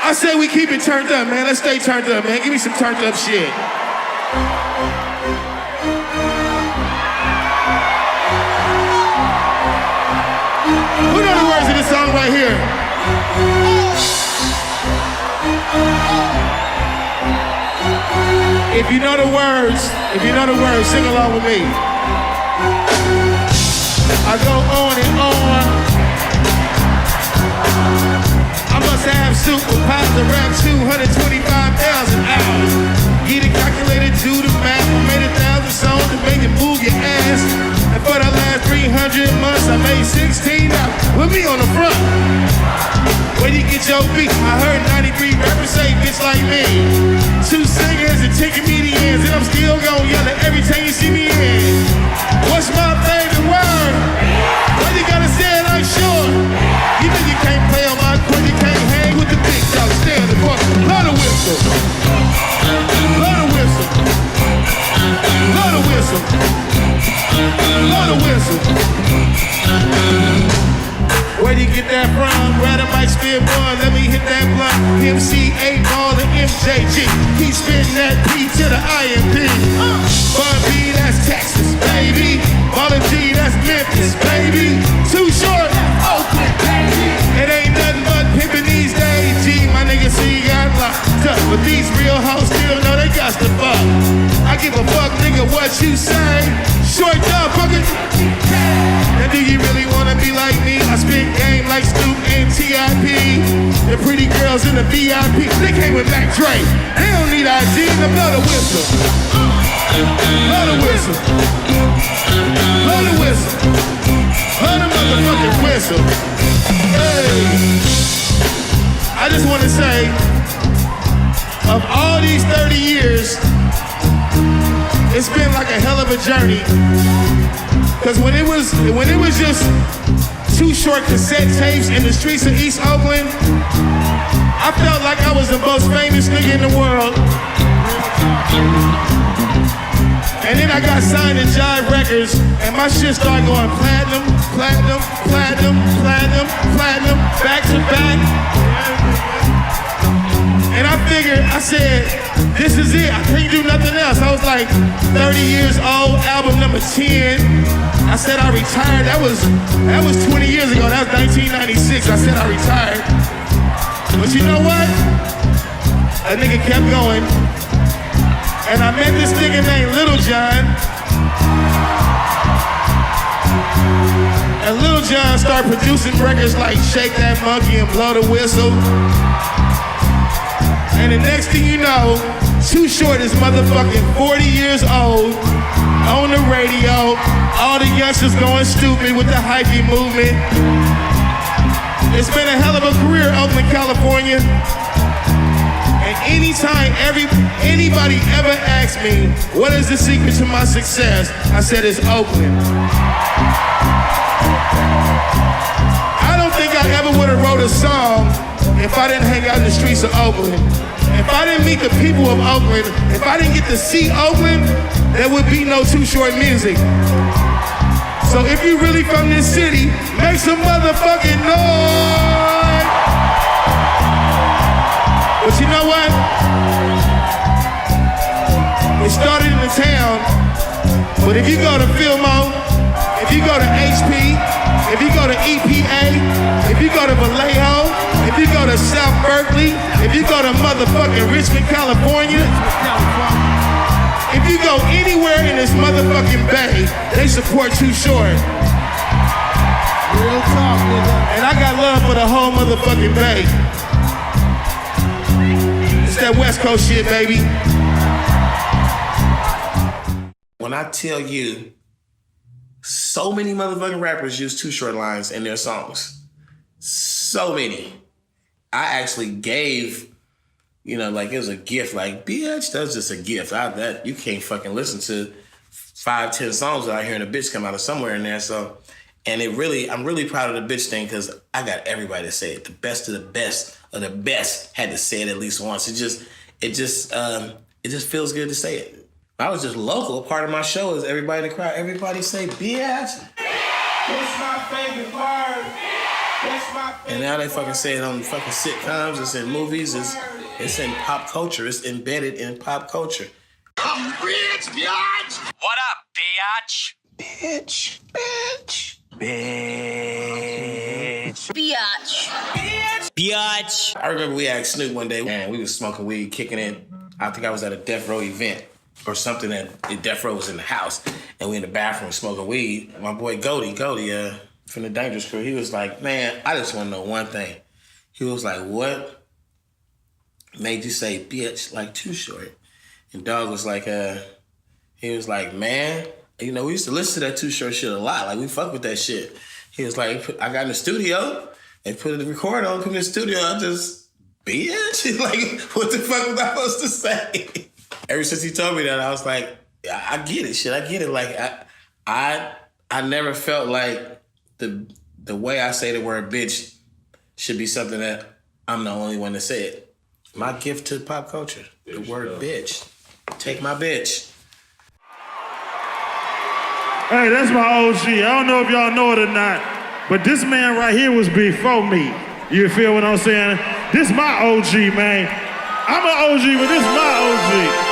I say we keep it turned up, man. Let's stay turned up, man. Give me some turned up shit. Who know the words of this song right here? If you know the words, sing along with me. I go on and on. I must have superpowers to rap 225,000 hours. Get it calculated, do the math. I made 1,000 songs to make it move your ass. And for the last 300 months, I made 16 out. With me on the front. Where you get your beat? I heard 93 rappers say bitch like me. 2 singers and 10 comedians, and I'm still gon' yell it every time you see me in. What's my favorite word? Why you gotta say it like sure? You know you can't play on my court, you can't hang with the big dogs. Stay on the court. Blow the whistle. Blow the whistle. Blow the whistle. Blow the whistle. Where do you get that from? Grab a mic, spin one, let me hit that blunt. MC 8-Ball and MJG. Keep spitting that P to the IMP. Bun B, that's Texas, baby. fuck, nigga, what you say? Short dog, fucker. Now do you really wanna be like me? I spit game like Snoop and T.I.P. The pretty girls in the VIP, they came with Mac Dre. They don't need ID, now blow the whistle. Blow the whistle. Blow the whistle. Blow the motherfucking whistle. Hey. I just wanna say, of all these 30 years, it's been like a hell of a journey. Cause when it was just Too Short cassette tapes in the streets of East Oakland, I felt like I was the most famous nigga in the world. And then I got signed to Jive Records, and my shit started going platinum, platinum, platinum, platinum, platinum, back to back. And I figured, I said, this is it. I can't do nothing else. I was like 30 years old, album number 10. I said I retired. That was 20 years ago. That was 1996. I said I retired. But you know what? That nigga kept going. And I met this nigga named Little John. And Little John started producing records like Shake That Monkey and Blow the Whistle. And the next thing you know, Too Short is motherfucking 40 years old, on the radio, all the youngsters going stupid with the hypey movement. It's been a hell of a career, Oakland, California. And anytime anybody ever asks me, what is the secret to my success? I said it's Oakland. I don't think I ever would have wrote a song if I didn't hang out in the streets of Oakland. If I didn't meet the people of Oakland, if I didn't get to see Oakland, there would be no Too Short music. So if you really from this city, make some motherfucking noise. But you know what? It started in the town, but if you go to Fillmore, if you go to HP, if you go to EPA, if you go to Vallejo, if you go to South Berkeley, if you go to motherfucking Richmond, California, if you go anywhere in this motherfucking Bay, they support Too Short. Real talk, nigga. And I got love for the whole motherfucking Bay. It's that West Coast shit, baby. When I tell you, so many motherfucking rappers use Too Short lines in their songs. So many. I actually gave, like it was a gift. Like, bitch, that's just a gift. That you can't fucking listen to 5-10 songs without hearing a bitch come out of somewhere in there. So, and I'm really proud of the bitch thing because I got everybody to say it. The best of the best of the best had to say it at least once. It just feels good to say it. I was just local. Part of my show is everybody in the crowd. Everybody say, bitch. That's my favorite part. And now they fucking say it on fucking sitcoms. It's in movies. It's in pop culture. It's embedded in pop culture. I'm rich, biatch. What up, biatch? Bitch. Biatch. I remember we asked Snoop one day, and we was smoking weed, kicking it. I think I was at a Death Row event or something, and Death Row was in the house, and we in the bathroom smoking weed. My boy Goldie, from the Dangerous Crew, he was like, man, I just want to know one thing. He was like, what made you say bitch like Too Short? And Dog was like, he was like, man, we used to listen to that Too Short shit a lot. Like, we fuck with that shit. He was like, I got in the studio, they put the recorder on, put in the studio, I just, bitch? Like, what the fuck was I supposed to say? Ever since he told me that, I was like, I get it, shit, I get it. Like, I never felt like the way I say the word bitch should be something that I'm the only one to say it. My gift to pop culture, the word bitch. Take my bitch. Hey, that's my OG. I don't know if y'all know it or not, but this man right here was before me. You feel what I'm saying? This my OG, man. I'm an OG, but this my OG.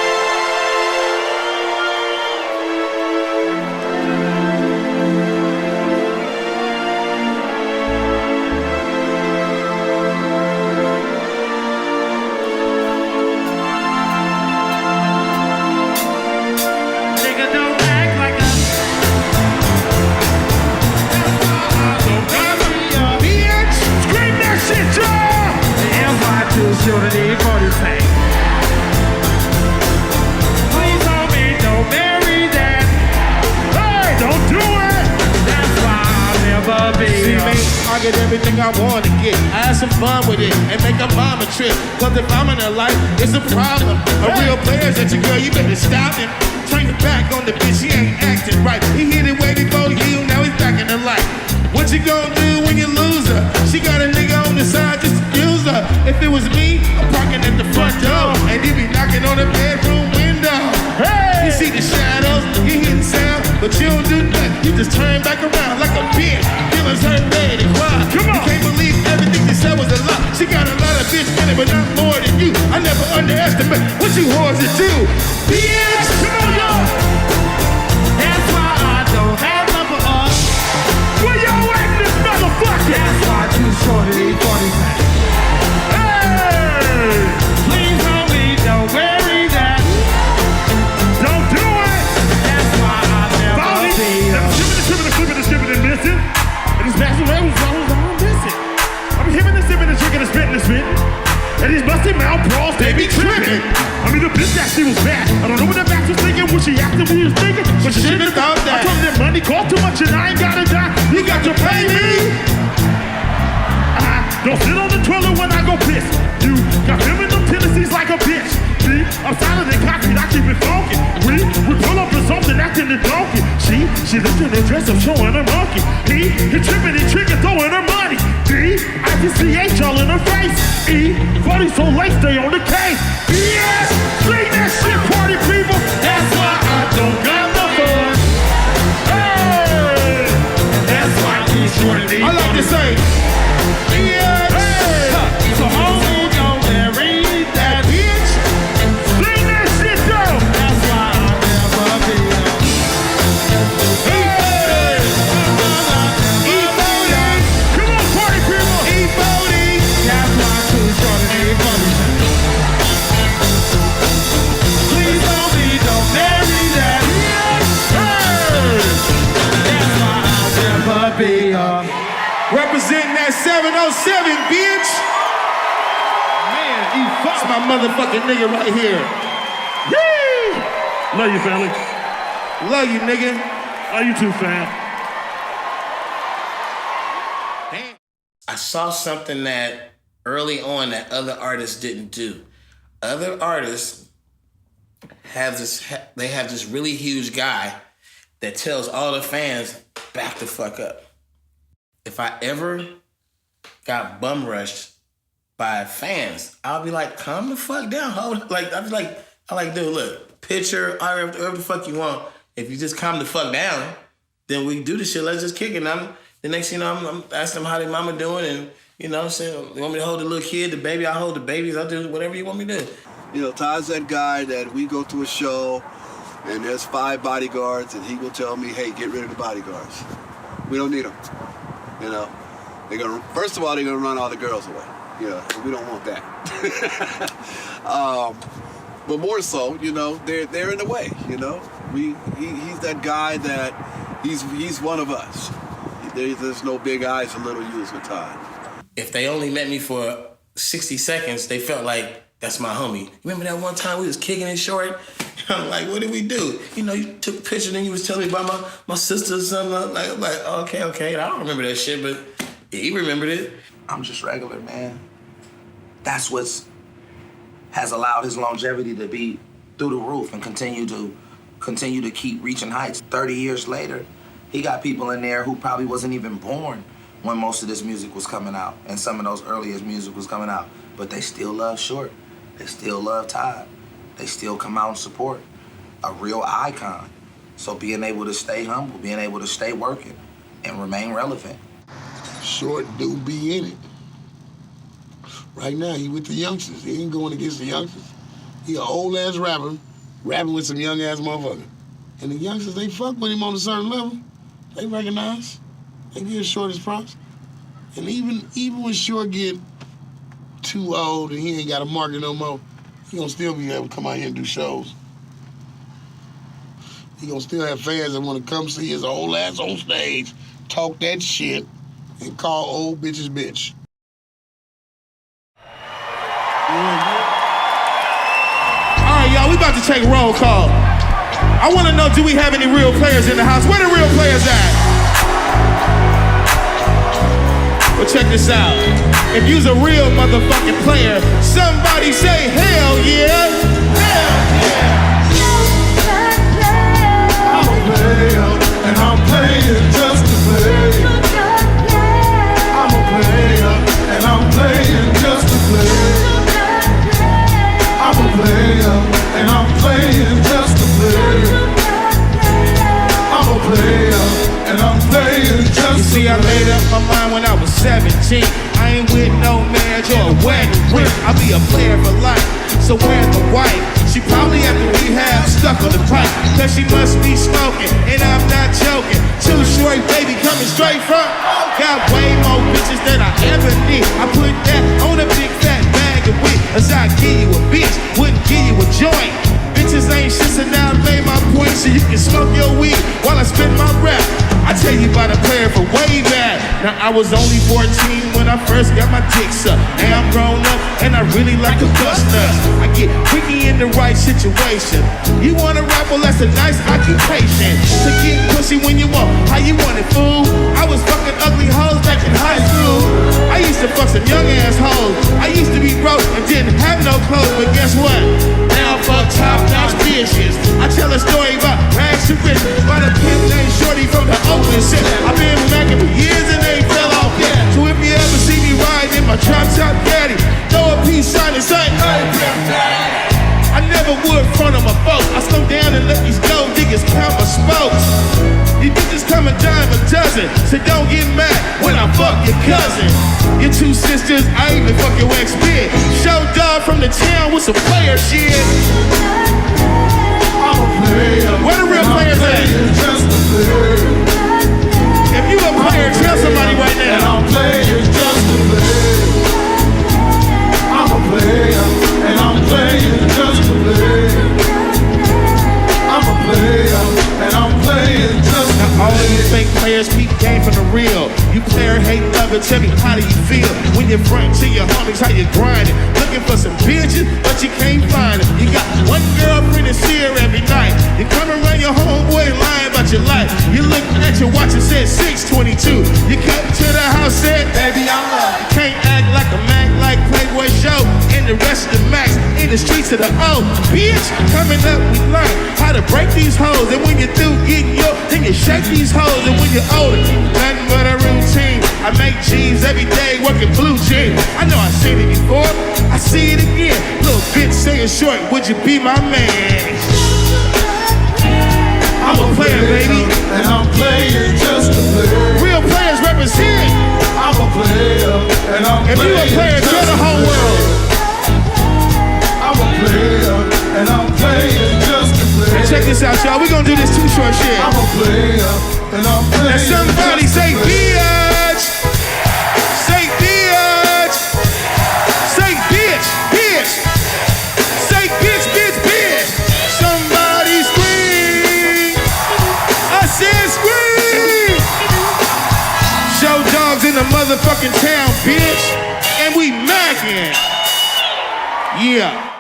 get everything I want to get. I have some fun with it and make a mama trip. Cause if I'm in her life, it's a problem. A real player's at your girl, you better stop him. Turn your back on the bitch, he ain't acting right. He hit it way before you, now he's back in the light. What you gonna do when you lose her? She got a nigga on the side just to use her. If it was me, I'm parking at the front door, and you be knocking on the bedroom window. Hey! You see the shadows, you hear the sound, but you don't do nothing. You just turn back around like a bitch. Feelings hurt, ready to cry. Come on. You can't believe everything you said was a lie. She got a lot of bitch in it, but not more than you. I never underestimate what you whores do. Bitch! Come on, y'all! That's why I don't have love for us. Where y'all at, this motherfucker? That's why Too Short ain't 40 back. Hey! Please, homie, don't worry that. Don't do it! That's why I never see you. Shipping and missing. And he's passing away with all I'm missing. I'm hipping and sipping and drinking and spitting and spitting. And these busted mouth brawls, they be tripping. I mean, the bitch that she was bad. I don't know what the back was thinking, what she acted, what he was thinking. But she shouldn't have thought that. I told her that money cost too much and I ain't gotta die. You got to pay me. Don't sit on the toilet when I go piss. You got him in them tendencies like a bitch. Me, I'm solid and cocky, I keep it funky. We pull up to something acting the donkey. She lifting her dress up, showing her monkey. He tripping, he tricking, throwing her money. D, I can see H all in her face. E, 40 so late, stay on the case. Yes, sing that shit, party people. That's why I don't got the fun. Hey, that's why Too Short need. I like to say, yes, hey, so homie, don't marry that bitch. Sing that shit though. That's why I never be. Hey, E40. Come on, party people. E40. That's why Too Short ain't 40. Please, homie, don't marry that bitch. Hey, that's why I'll never be. Representing that 707, bitch. Man, that's my motherfucking nigga right here. Yee! Love you, family. Love you, nigga. Love you too, fam. I saw something that early on that other artists didn't do. Other artists have this really huge guy that tells all the fans, back the fuck up. If I ever got bum rushed by fans, I'll be like, calm the fuck down, hold. I'll be like, dude, look, picture, whatever the fuck you want. If you just calm the fuck down, then we can do this shit. Let's just kick it. And the next thing you know, I'm asking them how their mama doing, and you know what I'm saying, you want me to hold the little kid, the baby, I'll hold the babies, I'll do whatever you want me to do. You know, Todd's that guy that we go to a show and there's 5 bodyguards and he will tell me, hey, get rid of the bodyguards. We don't need them. You know, first of all, they're gonna run all the girls away. Yeah, we don't want that. But more so, you know, they're in the way. You know, he's that guy that he's one of us. There's no big eyes and little U's with Todd. If they only met me for 60 seconds, they felt like that's my homie. Remember that one time we was kicking it short? I'm like, what did we do? You know, you took a picture and then you was telling me about my sister or something. Like, okay. I don't remember that shit, but yeah, he remembered it. I'm just regular, man. That's what's has allowed his longevity to be through the roof and continue to keep reaching heights. 30 years later, he got people in there who probably wasn't even born when most of this music was coming out and some of those earliest music was coming out. But they still love Short. They still love Todd. They still come out and support a real icon. So being able to stay humble, being able to stay working and remain relevant. Short do be in it. Right now, he with the youngsters. He ain't going against the youngsters. He an old-ass rapper, rapping with some young-ass motherfucker. And the youngsters, they fuck with him on a certain level. They recognize. They give Short his props. And even when Short get too old and he ain't got a market no more, he gonna still be able to come out here and do shows. He gonna still have fans that wanna come see his old ass on stage, talk that shit, and call old bitches bitch. All right, y'all, we about to take a roll call. I wanna know, do we have any real players in the house? Where the real players at? But check this out. If you's a real motherfucking player, somebody say hell yeah. Hell yeah. I'm a player, and I'm playing just to play. I'm a player, and I'm playing just to play. I'm a player, and I'm playing just to play. I'm a player, and I'm playing just to play. You see, I made up my mind when I was 17. I ain't with no marriage or a wedding ring. I'll be a player for life, so where's the wife? She probably at the rehab stuck on the pipe, cause she must be smoking, and I'm not joking. Too short, baby, coming straight from. Got way more bitches than I ever need. I put that on a big fat bag of weed, as I give you a bitch, wouldn't give you a joint. Bitches ain't shit, so now I made my point so you can smoke your weed while I spit my rap. I tell you about a player for way back. Now I was only 14 when I first got my dick sucked. Now I'm grown up and I really like to bust nuts. I get freaky in the right situation. You wanna rap, well that's a nice occupation. To get pussy when you want, how you want it, fool? I was fucking ugly hoes back in high school. I used to fuck some young ass hoes. I used to be broke and didn't have no clothes, but guess what? Now I fuck top-notch bitches. I tell a story about rags to riches, about a pimp named Shorty from the Oakland City. I've been macking for years and they fell off yet. So if you ever see me riding in my drop-top caddy, throw a peace sign and say, hey, pimp daddy. I never would front on my folks. I slow down and let these gold diggers count my spokes. You bitches come a dime a dozen, so don't get mad when I fuck your cousin. Your two sisters, I even fuck your ex-bitch. Show dog from the town with some player shit. I'm a player. Where the real players at? Just a player. If you a player, tell somebody right now. And I'm playing just to play. I'm a player, and I'm playing just to play. I'm a player, and I'm playing just to play. Now all of you fake players peep game from the real. You player hate lover, tell me how do you feel when you're front to your homies, how you grinding, looking for some bitches, but you can't find them. You got one girlfriend and see her every night. You come around your homeboy lying about your life. You look at your watch and said 6:22. You come to the house said, baby, I'm love. You can't act like a Mac like Playboy Show and the rest of the Max in the streets of the O. Bitch, coming up we learn how to break these hoes, and when you do getting your, then you shake these hoes, and when you're older, nothing but a routine. I make jeans every day, working blue jeans. I know I've seen it before, I see it again. Little bitch saying short, would you be my man? I'm a player, baby, and I'm playing just to play. Real players represent. I'm a player, and I'm playing. If you a player, tell the whole world. I'm a player, and I'm playing just to play. And check this out, y'all. We gonna do this Too Short shit. I'm a player, and I'm playing. And somebody say bitch. Say bitch. Say bitch, bitch. Say bitch, bitch, bitch. Somebody scream. I said scream. Show dogs in the motherfucking town, bitch. And we mackin'. Yeah.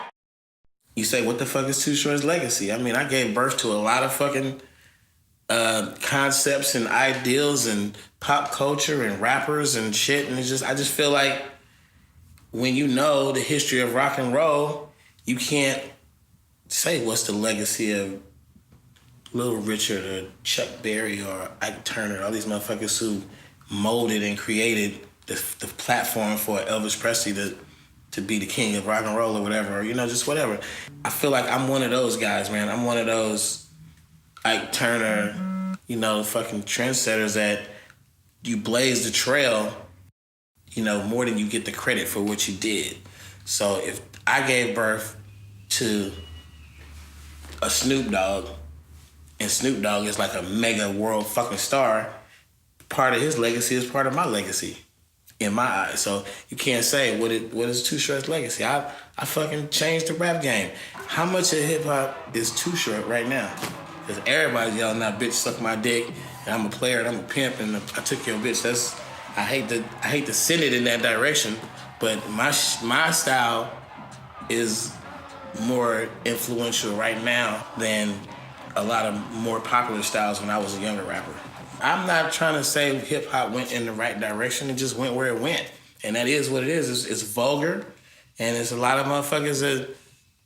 You say, what the fuck is Too Short's legacy? I mean, I gave birth to a lot of fucking concepts and ideals and pop culture and rappers and shit. And I just feel like when you know the history of rock and roll, you can't say what's the legacy of Little Richard or Chuck Berry or Ike Turner, all these motherfuckers who molded and created the platform for Elvis Presley to be the king of rock and roll or whatever, or, you know, just whatever. I feel like I'm one of those guys, man. I'm one of those Ike Turner, you know, fucking trendsetters that you blaze the trail, you know, more than you get the credit for what you did. So if I gave birth to a Snoop Dogg, and Snoop Dogg is like a mega world fucking star, part of his legacy is part of my legacy. In my eyes. So you can't say what is Too Short's legacy. I fucking changed the rap game. How much of hip hop is Too Short right now? Because everybody's yelling out, bitch, suck my dick, and I'm a player and I'm a pimp and I took your bitch. I hate to send it in that direction, but my style is more influential right now than a lot of more popular styles when I was a younger rapper. I'm not trying to say hip hop went in the right direction. It just went where it went, and that is what it is. It's vulgar, and it's a lot of motherfuckers that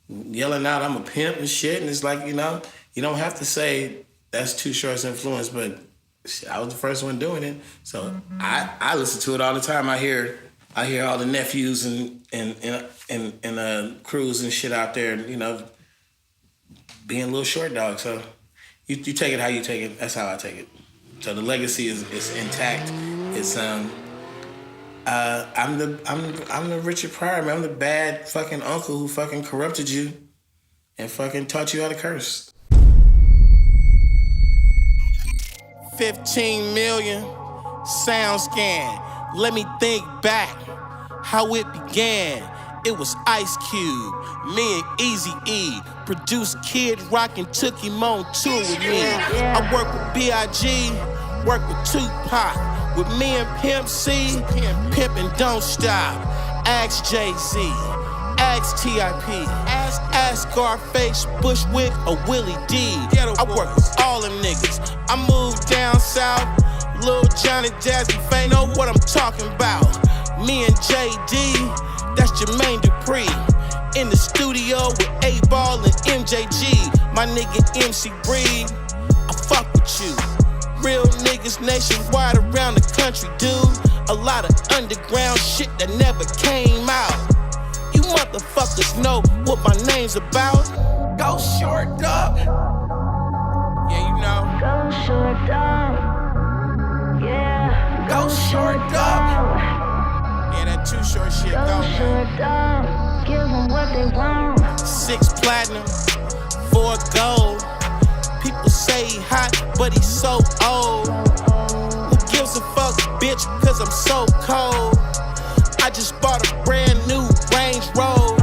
yelling out, "I'm a pimp" and shit. And it's like, you know, you don't have to say that's Too Short's influence, but I was the first one doing it, so I listen to it all the time. I hear all the nephews and crews and shit out there, you know, being little short dogs. So you take it how you take it. That's how I take it. So the legacy is intact. It's I'm the Richard Pryor, man. I'm the bad fucking uncle who fucking corrupted you and fucking taught you how to curse. 15 million sound scan. Let me think back how it began. It was Ice Cube, me and Eazy-E. Produced Kid Rock and took him on tour with me. I work with B.I.G., work with Tupac. With me and Pimp C, pimpin' don't stop. Ask Jay-Z, ask T.I.P., ask Scarface, Bushwick, or Willie D. I work with all them niggas. I moved down south, Lil Johnny Jazzy Faye know what I'm talking about. Me and J.D., that's Jermaine Dupri. In the studio with A-Ball and MJG. My nigga MC Breed, I fuck with you. Real niggas nationwide around the country, dude. A lot of underground shit that never came out. You motherfuckers know what my name's about. Go Short Dog. Yeah, you know. Go Short Dog. Yeah. Go Short Dog. Yeah, that Too Short shit go, man. Dog. Give them what they want. 6 platinum, 4 gold. People say he hot, but he's so old. Who gives a fuck, bitch, cause I'm so cold. I just bought a brand new Range Rover,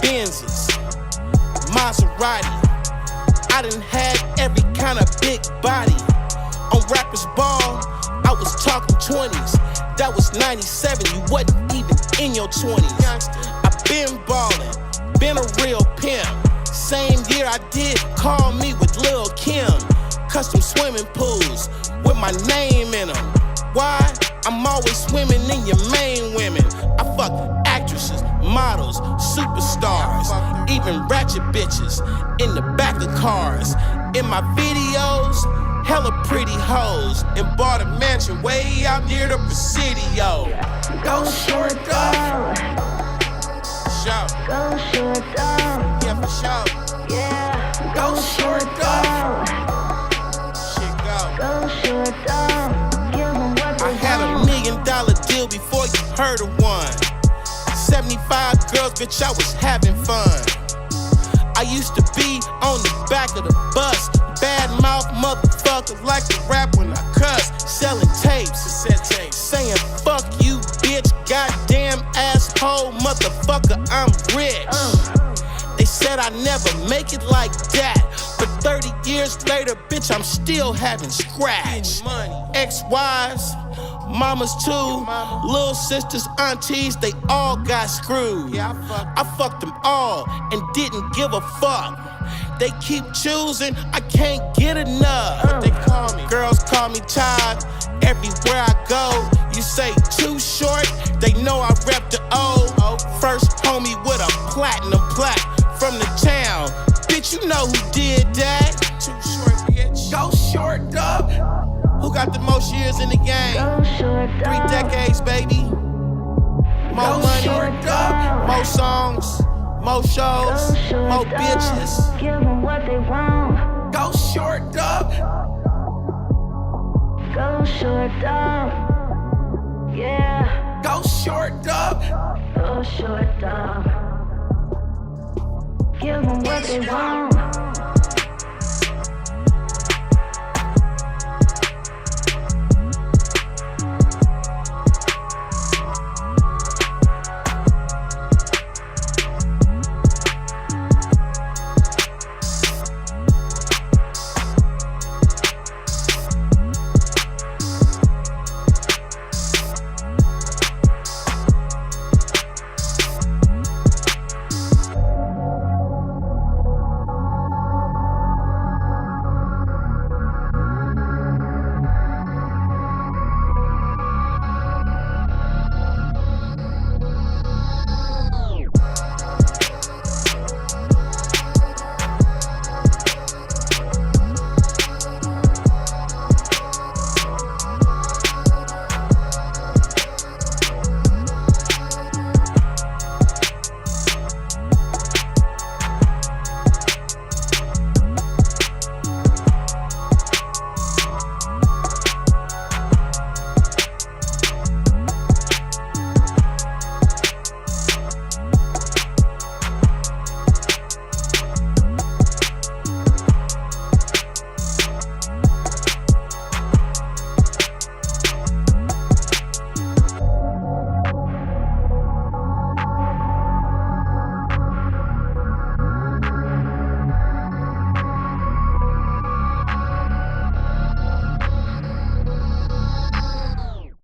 Benzes, Maserati. I done had every kind of big body. On Rappers Ball, I was talking 20s. That was 97, you wasn't even in your 20s. I been ballin', been a real pimp. Same year I did Call Me with Lil' Kim. Custom swimming pools with my name in them. Why? I'm always swimming in your main women. I fuck actresses, models, superstars, even ratchet bitches in the back of cars. In my videos, hella pretty hoes, and bought a mansion way out near the Presidio. Go Short Dog. Show. Go Short Dog. Yeah, for sure. Yeah. Go Short Dog. Shit go. Go Short Dog. Give them what they want. I had $1 million deal before you heard of one. 75 girls, bitch, I was having fun. I used to be on the back of the bus. Bad mouth motherfuckers like to rap when I cuss. Selling tapes, saying fuck you, bitch. Goddamn asshole, motherfucker, I'm rich. They said I never make it like that. But 30 years later, bitch, I'm still having scratch. Ex-wives, mamas too, little sisters, aunties, they all got screwed. I fucked them all and didn't give a fuck. They keep choosing, I can't get enough. What they call me? Girls call me Todd. Everywhere I go, you say Too Short, they know I rep the O. First homie with a platinum plaque from the town. Bitch, you know who did that? Too Short, bitch. Go Short, dog. Who got the most years in the game? 3 decades, baby. More money, more songs, more shows, more bitches. Give them what they want. Go Short, dog. Go Short, dog. Yeah. Go Short, dog. Go Short, dog. Give them what they want.